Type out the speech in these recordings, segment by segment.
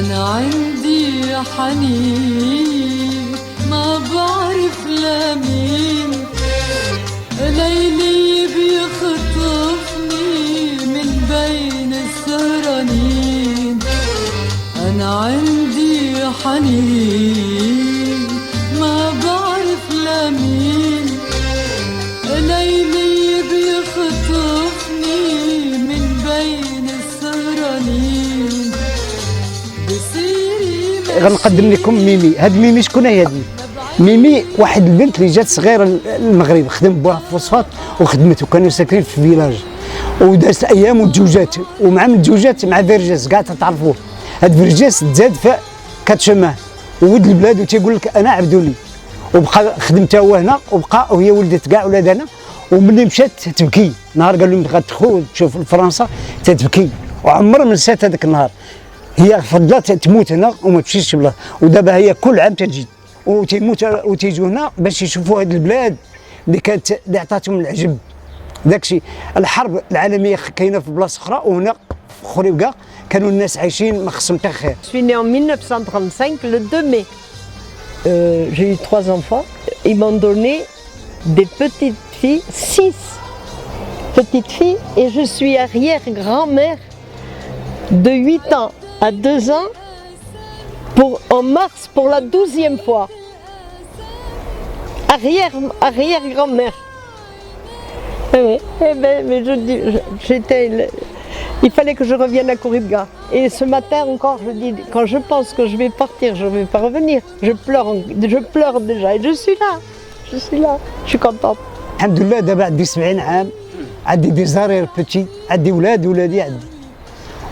أنا عندي حنين ما بعرف لمين، ليلي بيخطفني من بين السهرانين. أنا عندي حنين ما بعرف لمين، ليلي بيخطفني من بين السهرانين. غنقدم لكم ميمي. هاد ميمي شكون هي هاد ميمي؟ واحد البنت اللي جات صغيره للمغرب، خدم بوها في فوسفات وخدمت، وكانوا ساكنين في فيلاج ودازت ايام وتزوجات، ومع من تزوجات مع فيرجاس كاع تعرفوه. هاد فيرجاس تزاد كتشمه وولد البلاد وتيقول لك انا عبدوني، وبقى خدمتها هو هنا، وبقى وهي ولدت كاع ولادنا. وملي مشات تبكي، نهار قال لهم غتدخلوا تشوف فرنسا تتبكي، وعمر ما نسات هذاك النهار. هي فضلت تموت هنا وما تمشيش بلاصه، ودابا هي كل عام تجي وتيموت وتيجوا هنا باش يشوفوا هذه البلاد اللي كانت اللي عطاتهم العجب. داكشي الحرب العالميه كاينه في بلاصه اخرى، وهنا في خريبكا كانوا الناس عايشين ما خصهم حتى خير. Je suis née en 1935 le 2 mai. J'ai eu 3 enfants. Ils m'ont donné des petites filles, 6 petites filles, et je suis arrière-grand-mère de 8 ans à 2 ans en mars pour la 12e fois. Arrière-grand-mère. Oui, mais il fallait que je revienne à Khoribga. Et ce matin encore, je dis, quand je pense que je vais partir, je ne vais pas revenir. Je pleure déjà et je suis là. Je suis contente. الحمد لله دابا عندي 70 عام، عندي دي زارير بوتي، عندي ولادي عندي،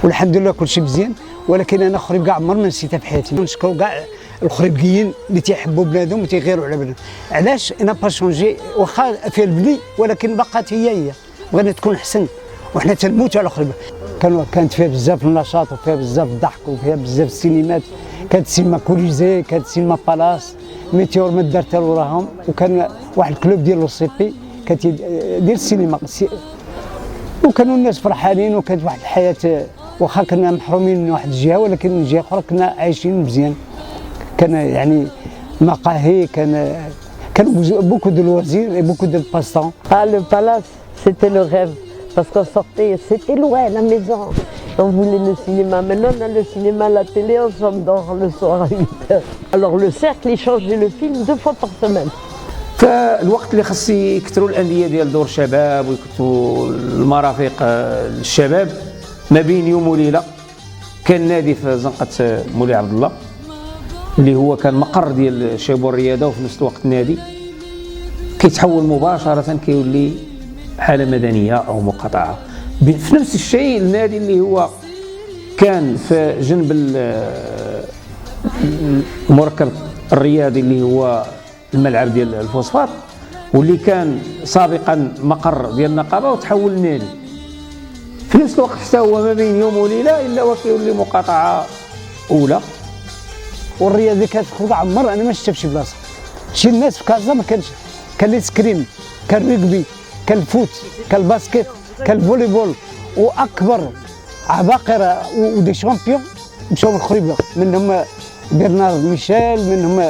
والحمد لله كلشي مزيان. ولكن انا خريبكا عمر ما نسيتها في حياتي. نشكروا كاع الخريبكيين اللي تيحبوا بلادهم وتيغيروا على بلادهم. علاش انا با شونجي؟ واخا فيها البني ولكن بقات هي بغينا تكون احسن، وحنا تنموتوا على خريبكا. كانت فيها بزاف النشاط وفيها بزاف الضحك وفيها بزاف السينمات. كانت سينما كوليزي، كانت سينما بالاس، ميتيور ما دار حتى وراهم، وكان واحد الكلوب ديال لوسيبي ديال السينما، وكانوا الناس فرحانين، وكانت واحد الحياه. واخا كنا محرومين من واحد الجهه، ولكن من جهه اخرى كنا عايشين مزيان. كان يعني مقاهي، كان بوكو دو لوازير et beaucoup de passe-temps. Ah, le palace, c'était le rêve. Parce qu'on sortait, c'était loin la maison. On voulait le cinéma. Maintenant, on a le cinéma, la télé, on s'endort le soir à 8h. Alors le cercle, il changeait le film 2 fois par semaine. فالوقت اللي خص يكثروا الانديه ديال دور الشباب ويكثروا المرافق الشباب، ما بين يوم وليله كان نادي في زنقه مولاي عبد الله اللي هو كان مقر ديال الشباب والرياضه، وفي نفس الوقت نادي كيتحول مباشره كيولي حاله مدنيه او مقاطعه. في نفس الشيء النادي اللي هو كان في جنب المركب الرياضي اللي هو الملعب ديال الفوسفات، واللي كان سابقا مقر ديال النقابه وتحول لنادي. في نفس الوقت حتى هو ما بين يوم وليله الا وكيولي مقاطعه اولى. والرياضه كانت في خريبكا عمر انا ما شفتها في شي بلاصه. شي الناس في كازا ما كانش، كان الاسكريم، كان الريغبي، كان الفوت، كان الباسكيت، كان الفوليبول، واكبر عباقره ودي شامبيون مشاو من خريبكا، منهم برنارد ميشيل، منهم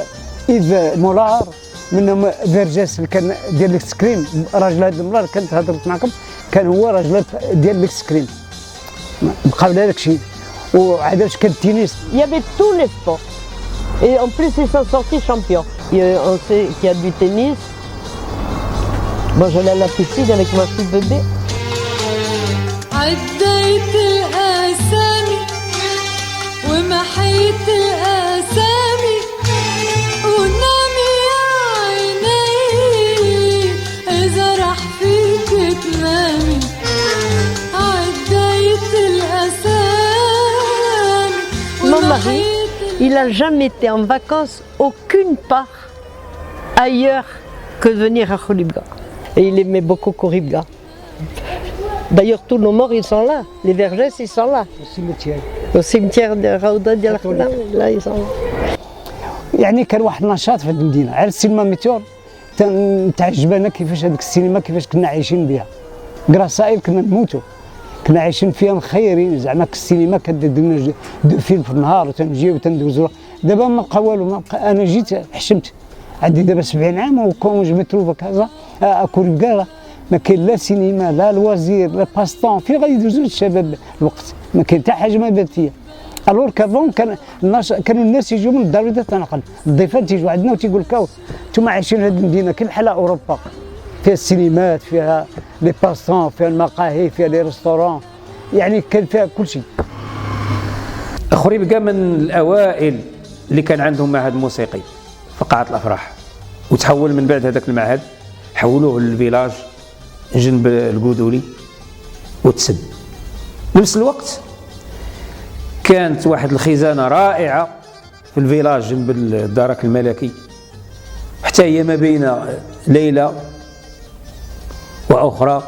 إيف مولار، منهم فيرجاس اللي كان ديال الاكسكريم. راجل هذا المراه اللي كانت هضرت معكم كان هو راجل ديال الاكسكريم. بقى هذاك الشيء. وعاد كان التنس. Il y avait tous les sports. Et en plus, ils sont sortis champions. On sait qu'il y a du tennis. Moi, j'allais à la piscine avec ma fille bébé. عديت الأسامي ومحيت الأسامي، ونامي يا عيني إذا راح فيك تنامي. عديت الأسامي. Mon mari, il n'a jamais été en vacances aucune part ailleurs que venir à Khoribga. Et il aimait beaucoup Khoribga. D'ailleurs, tous nos morts, ils sont là. Les Vergès, ils sont là. Au cimetière de Raouda Dial Khalam, là, ils sont là. يعني كان واحد النشاط في هذه المدينه. على السينما ميتيور تعجبنا كيفاش هذيك السينما كيفاش كنا عايشين بها. كراسائل كنا نموتوا. كنا عايشين فيها مخيرين زعما السينما كدير لنا دو فيلم في النهار وتنجيو وتندوزو. دابا ما بقى والو، ما بقى. انا جيت حشمت، عندي دابا 70 عام وكون جو متروف كازا اكل بكالا، ما كاين لا سينما لا لوازير لا باستون. فين غادي يدوزو الشباب الوقت؟ ما كاين حتى حاجه ما بات فيها. الور كافون كانوا الناس يجوا من الدار بدات تنقل، الضيفان تيجوا عندنا وتيقول لك نتوما عايشين هذه المدينه كي بحال اوروبا، فيها السينمات، فيها لي باستون، فيها المقاهي، فيها لي ريستورون، يعني كان فيها كل شيء. خريبكا من الاوائل اللي كان عندهم معهد موسيقي في قاعه الافراح، وتحول من بعد هذاك المعهد حولوه للفيلاج جنب القودولي وتسد. نفس الوقت كانت واحد الخزانه رائعه في الفيلاج جنب الدرك الملكي، حتى هي ما بين ليله واخرى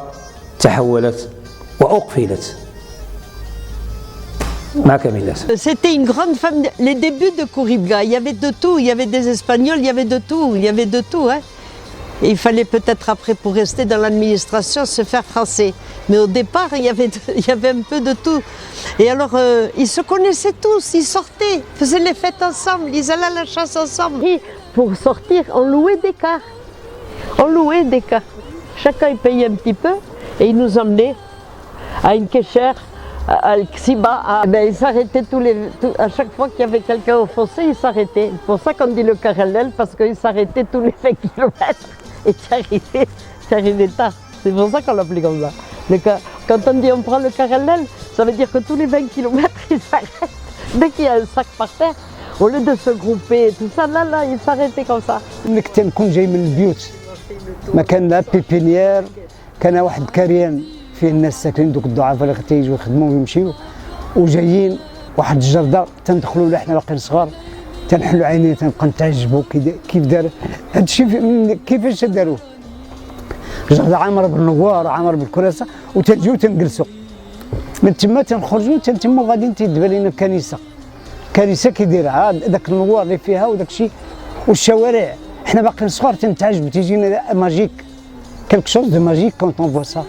تحولت واقفلت مع كامل. C'était une grande famille. Les débuts de Khouribga, il y avait de tout. Il y avait des Espagnols, il y avait de tout. Il y avait de tout. Hein. Et il fallait peut-être après, pour rester dans l'administration, se faire français. Mais au départ, il y avait un peu de tout. Et alors, ils se connaissaient tous. Ils sortaient, faisaient les fêtes ensemble. Ils allaient à la chasse ensemble. Et pour sortir, on louait des cars. On louait des cars. Chacun il payait un petit peu et ils nous emmenaient à une kéchère, à Xiba. Ils s'arrêtaient à chaque fois qu'il y avait quelqu'un au fossé, ils s'arrêtaient. C'est pour ça qu'on dit le carrelel, parce qu'ils s'arrêtaient tous les 20 km et tu arrivais tard. C'est pour ça qu'on l'appelait comme ça. Quand on dit on prend le carrelel, ça veut dire que tous les 20 km ils s'arrêtent. Dès qu'il y a un sac par terre, au lieu de se grouper et tout ça, là, ils s'arrêtaient comme ça. ما كان لا بيبينيير، كان واحد كاريان فيه الناس ساكنين دوك الضعفاء اللي تيجيو يخدموا ويمشيو وجايين واحد الجرده تندخلوا له حنا باقيين صغار تنحلوا عينينا تنبقى نتعجبوا كيف دار هذا الشيء كيفاش داروه. جرده عامره بالنوار عامره بالكراسه وتنجيو تنجلسوا من تما تنخرجوا تما غاديين تيدبر لنا الكنيسه. الكنيسه كي دايرها ذاك النوار اللي فيها وداك الشيء والشوارع. احنا باقيين صغار تنتعجبوا تيجينا ماجيك كالك شوز دو ماجيك كونت اون فوا سا.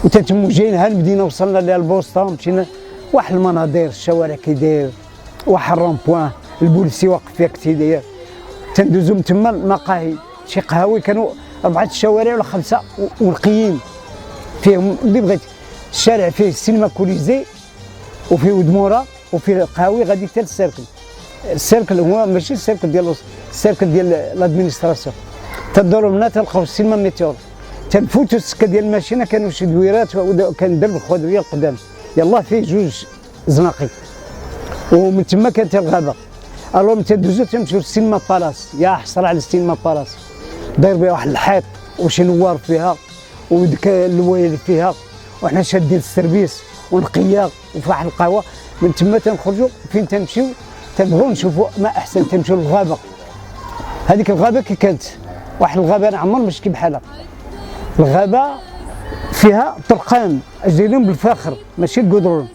وتنتمو جايين ها المدينه وصلنا لها البوسطه مشينا واحد المناظر الشوارع كي داير واحد الرامبوان البوليسي واقف فيها كي داير. تندوزو من تما المقاهي شي قهاوي كانوا 4 الشوارع ولا 5 ونقيين فيهم اللي بغيت. الشارع فيه السينما كوليزي وفيه ودموره وفيه قهاوي غادي حتى للسيركل. السيركل هو ماشي السيركل ديال السيركل ديال لادمينستراسيون. تدوروا منا تلقاو السينما ميتيور تنفوتوا السكه ديال الماشينه كانوا شي دويرات وكان درب الخضريه القدام يلاه فيه 2 زناقي ومن تما كانت الغابه. الو من تدوزو تمشيو للسينما بالاس. يا حسره على السينما بالاس داير بها واحد الحيط وشي نوار فيها وديك اللوايه اللي فيها وحنا شادين السربيس ونقيه وفي واحد القهوه. من تما تنخرجوا فين تنمشيو تنبغيو نشوفوا ما احسن تمشيو للغابه. هذيك الغابه كي كانت واحد الغابه انا عمر ما شفت بحالها. الغابه فيها طرقان اجدينهم بالفخر ماشي القدرون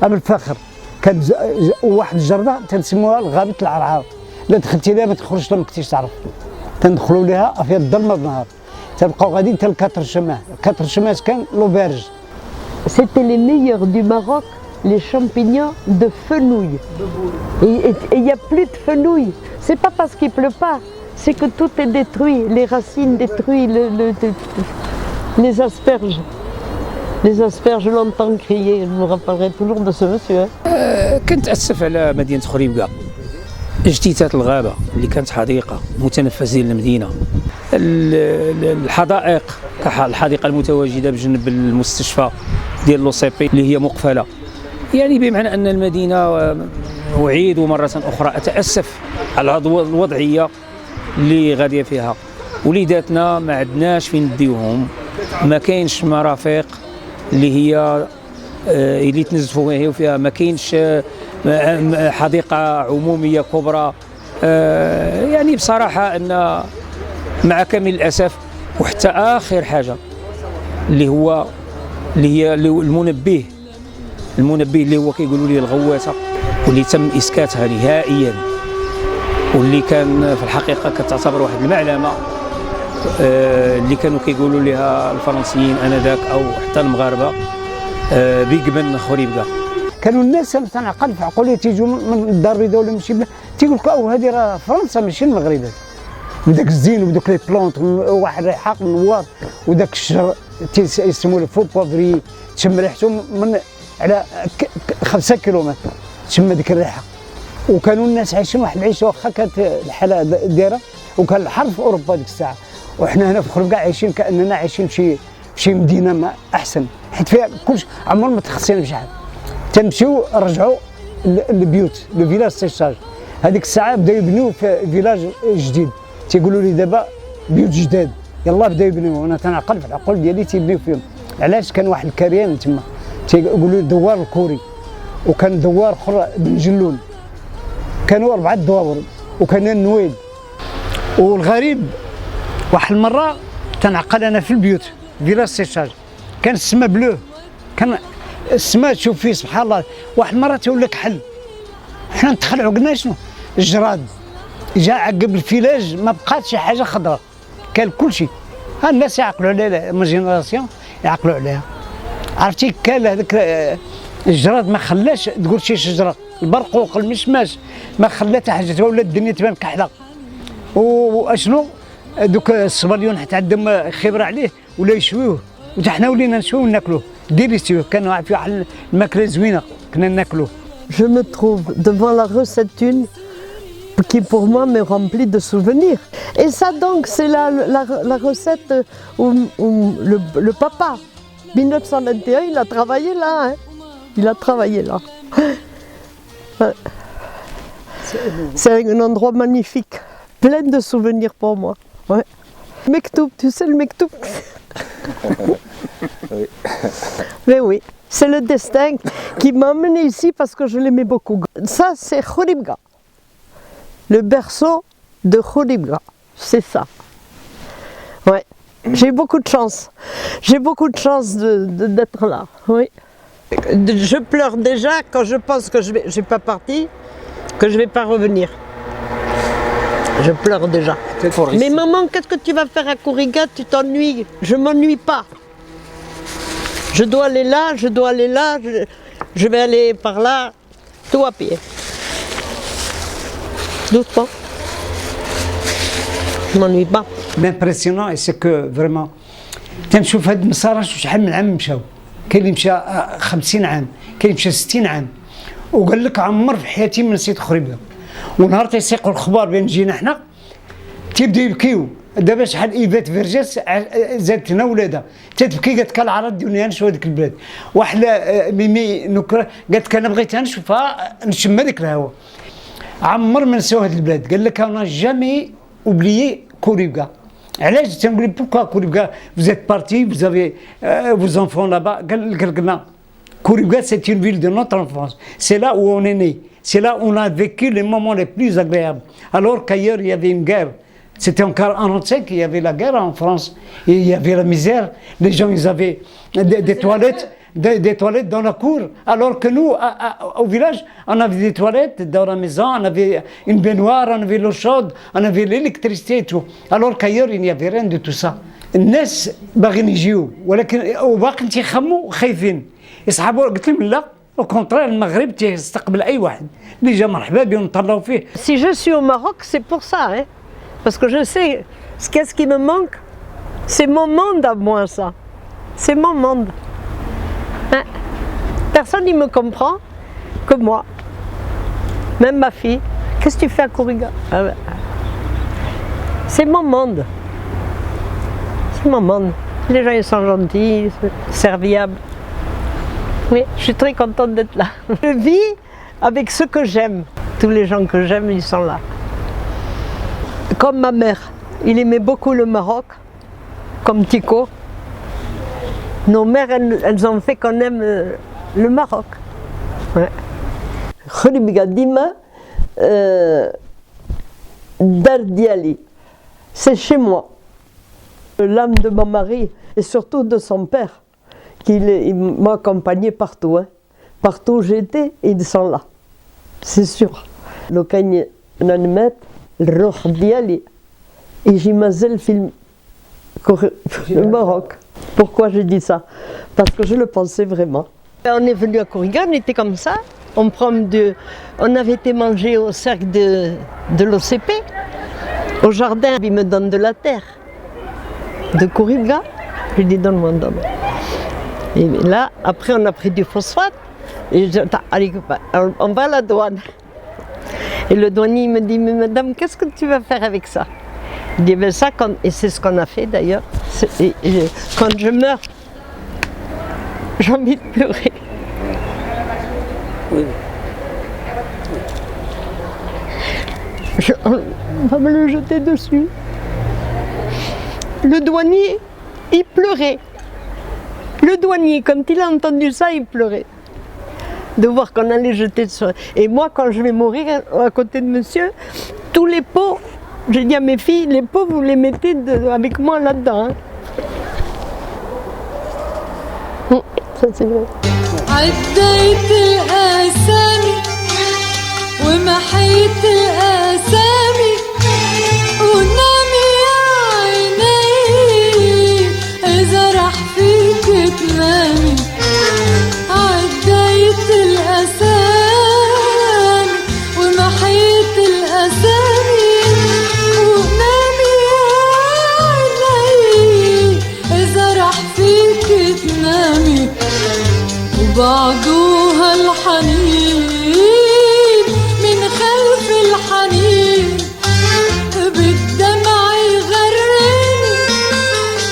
بالفخر. كان واحد الجرده تنسموها غابه العرعار. لا دخلتي لها ما تخرجش ما كنتيش تعرف. تندخلوا لها فيها الظلمه بالنهار تبقاو غاديين حتى لكاتر الشمال. كاتر الشمال كان لوبرج. C'était les meilleurs du Maroc, les champignons de fenouil. Et il n'y a plus de fenouil. C'est pas parce qu'il pleut pas, c'est que tout est détruit, les racines détruites, les asperges. Les asperges, je l'entends crier, je me rappellerai toujours de ce monsieur. كنت أسف على مدينة خريبكا. اجتثاث الغابة اللي كانت حديقة متنفسة للمدينة. الحدائق كالحديقة المتواجدة بجنب المستشفى ديال لوسيبي اللي هي مقفلة. يعني بمعنى أن المدينة أعيد مرة أخرى أتأسف على الوضعية اللي غادية فيها. وليداتنا ما عندناش فين نديوهم، ما كاينش مرافق اللي هي اللي تنزفوا فيها، ما كاينش حديقة عمومية كبرى. يعني بصراحة أن مع كامل الأسف. وحتى آخر حاجة اللي هي المنبه اللي هو كيقولوا لي الغواصة واللي تم إسكاتها نهائيا واللي كان في الحقيقة كتعتبر واحد المعلمة اللي كانوا كيقولوا لها الفرنسيين آنذاك أو حتى المغاربة بيك بن خريبكا. كانوا الناس انا تنعقل في عقولي تيجوا من الدار البيضاء ولا من شي بلاد تيقول لك هذه راه فرنسا ماشي المغرب هذا. وداك الزين ودوك لي بلونط واحد ريحاق نوار وداك الشجر يسموه فو بوفري تشم ريحته من على 5 كيلومتر تشم ديك الريحه. وكانوا الناس عايشين واحد العيشه واخا كانت الحاله دايره وكان الحر في اوروبا ديك الساعه وحنا هنا في خربكا عايشين كاننا عايشين في شي مدينه ما احسن حيت فيها كلشي عمر ما تخصينا بشحال. تنمشيو نرجعوا للبيوت لو فيلاج سيشاج. هذيك الساعه بداو يبنيو في فيلاج جديد تيقولوا لي دابا بيوت جداد يلاه بداو يبنيو. انا تنعقل في العقول ديالي تيبنيو فيهم. علاش؟ كان واحد الكريان تما تيقولوا دوار الكوري وكان دوار اخر بن جلون كانوا 4 دواور وكان النويد. والغريب واحد المره تنعقل انا في البيوت فيلاج سيشاج كان السما بلو كان السما تشوف فيه سبحان الله. واحد المره تولى كحل حنا نتخلعوا قلنا شنو الجراد جا عقب الفيلاج ما بقات شي حاجه خضراء كان كلشي. ها الناس يعقلوا عليها من جينيراسيون يعقلوا عليها. عرفتي كان هذاك الجراد ما خلاش تقول شي شجره البرقوق المشماش ما خلى حتى حاجه ولا الدنيا تبان كحله. واشنو دوك الصباليون حتى عندهم خبره عليه ولا يشويوه وحتى حنا ولينا نشويوه وناكلوه ديليسيو. كان في واحد الماكله زوينه كنا ناكلوه. Je me trouve devant la recette une qui pour moi me remplit de souvenirs. Et ça donc c'est la recette où le papa, 1921, il a travaillé là. Hein. Il a travaillé là. C'est un endroit magnifique, plein de souvenirs pour moi. Ouais. Mektoub, tu sais le mektoub? Oui. Mais oui, c'est le destin qui m'a amené ici parce que je l'aimais beaucoup. Ça, c'est Khoribga, le berceau de Khoribga, c'est ça. Ouais, j'ai beaucoup de chance. J'ai beaucoup de chance d'être là. Oui. Je pleure déjà quand je pense que je vais pas partir, que je vais pas revenir. Je pleure déjà. Mais maman, qu'est-ce que tu vas faire à Khoribga? Tu t'ennuies? Je m'ennuie pas. Je dois aller là, je dois aller là, je vais aller par là, tout à pied. Doucement. Je m'ennuie pas. L'impressionnant c'est que vraiment تنشوف هاد المسار شحال من عام مشاو. كاين اللي مشى 50 عام كاين اللي مشى 60 عام وقال لك عمر في حياتي ما نسيت خريبكا. ونهار تيسيقوا الخبار بين جينا حنا تيبداو يبكيو. دابا شحال ايفات فيرجاس زادت لنا ولادها تتبكي قالت لك العرض ديوني نشوف هذيك البلاد. واحده ميمي نكره قالت لك انا بغيت نشوفها نشم هذاك الهواء. عمر ما نساو هذه البلاد. قال لك انا جامي اوبليي خريبكا. علاش تنقول لك بوكا خريبكا فوزيت بارتي فوزافي فوز انفون لابا. قال لنا خريبكا سي une ville de notre enfance. C'est là où on est né. C'est là où on a vécu les moments les plus agréables. Alors qu'ailleurs il y avait une guerre. C'était en 1945 qu'il y avait la guerre en France. Et il y avait la misère. Les gens, ils avaient des toilettes, des toilettes dans la cour. Alors que nous, au village, on avait des toilettes dans la maison, on avait une baignoire, on avait l'eau chaude, on avait l'électricité et tout. Alors qu'ailleurs, il n'y avait rien de tout ça. الناس باغيين يجيو ولكن وباقيين تيخموا خايفين يصحابوا. قلت لهم لا au contraire المغرب تيستقبل اي واحد اللي جا مرحبا بهم نطلعوا فيه. Si je suis au Maroc, c'est pour ça, hein. Parce que je sais, qu'est-ce qui me manque? C'est mon monde à moi, ça. C'est mon monde. Hein? Personne ne me comprend que moi. Même ma fille. Qu'est-ce que tu fais à Khoribga? Ah ben, c'est mon monde. C'est mon monde. Les gens, ils sont gentils, serviables. Oui, je suis très contente d'être là. Je vis avec ceux que j'aime. Tous les gens que j'aime, ils sont là. Comme ma mère, il aimait beaucoup le Maroc, comme Tico. Nos mères, elles ont fait qu'on aime le Maroc. Ouais. Khoribga Dima, Dardiali, c'est chez moi. L'âme de mon mari et surtout de son père, il m'a accompagné partout. Hein. Partout où j'étais, ils sont là. C'est sûr. Le Kenya Nanemet, الروح ديالي يجي مازال في le Maroc. Pourquoi je dis ça? Parce que je le pensais vraiment. On est venu à Kuriga, on était comme ça. On avait été manger au cercle de l'OCP, au jardin. Il me donne de la terre de Kuriga. Je lui dis donne-moi. Et là, après, on a pris du phosphate. Et allez, on va à la douane. Et le douanier me dit, mais madame, qu'est-ce que tu vas faire avec ça? Il dit, ben ça, et c'est ce qu'on a fait d'ailleurs. Quand je meurs, j'ai envie de pleurer. Oui. On va me le jeter dessus. Le douanier, il pleurait. Le douanier, quand il a entendu ça, il pleurait. De voir qu'on allait jeter sur... Et moi, quand je vais mourir à côté de monsieur, tous les pots, j'ai dit à mes filles, les pots, vous les mettez avec moi là-dedans. Hein. Ça, c'est vrai. عديت الأسامي ومحيت الأسامي ونامي يا عيني إذا راح فيك تنامي عديت الأسامي ومحيت الأسامي ونامي يا عيني إذا راح فيك تنامي وبعدوها الحنين من خلف الحنين بالدمع يغرني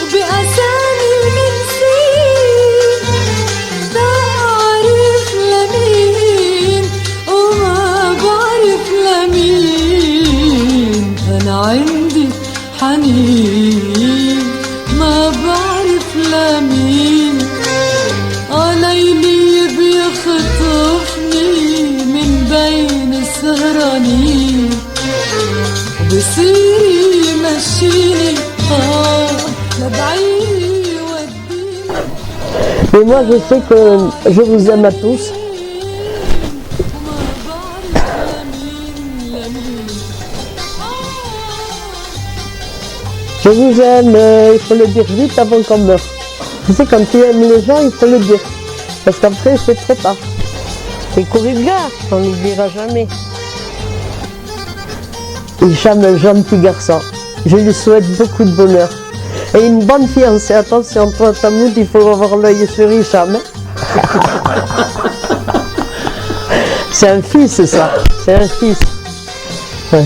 وبأسامي من سين بعرف لمين وما بعرف لمين أنا عندي حنين ما بعرف لمين ليلي بيخطفني من بين السهرانين وبصير يمشيني لبعيد يوديني. Mais moi, je sais que je vous aime à tous. Je vous aime, il faut le dire vite avant qu'on meure. Tu sais, quand tu aimes les gens, il faut le dire. Parce qu'après, c'est trop tard. Et Kuriga, on n'oubliera jamais. Hicham, un gentil garçon. Je lui souhaite beaucoup de bonheur. Et une bonne fiancée. Attention, toi, Tamoud, il faut avoir l'œil sur Hicham. C'est un fils, ça. C'est un fils. Ouais.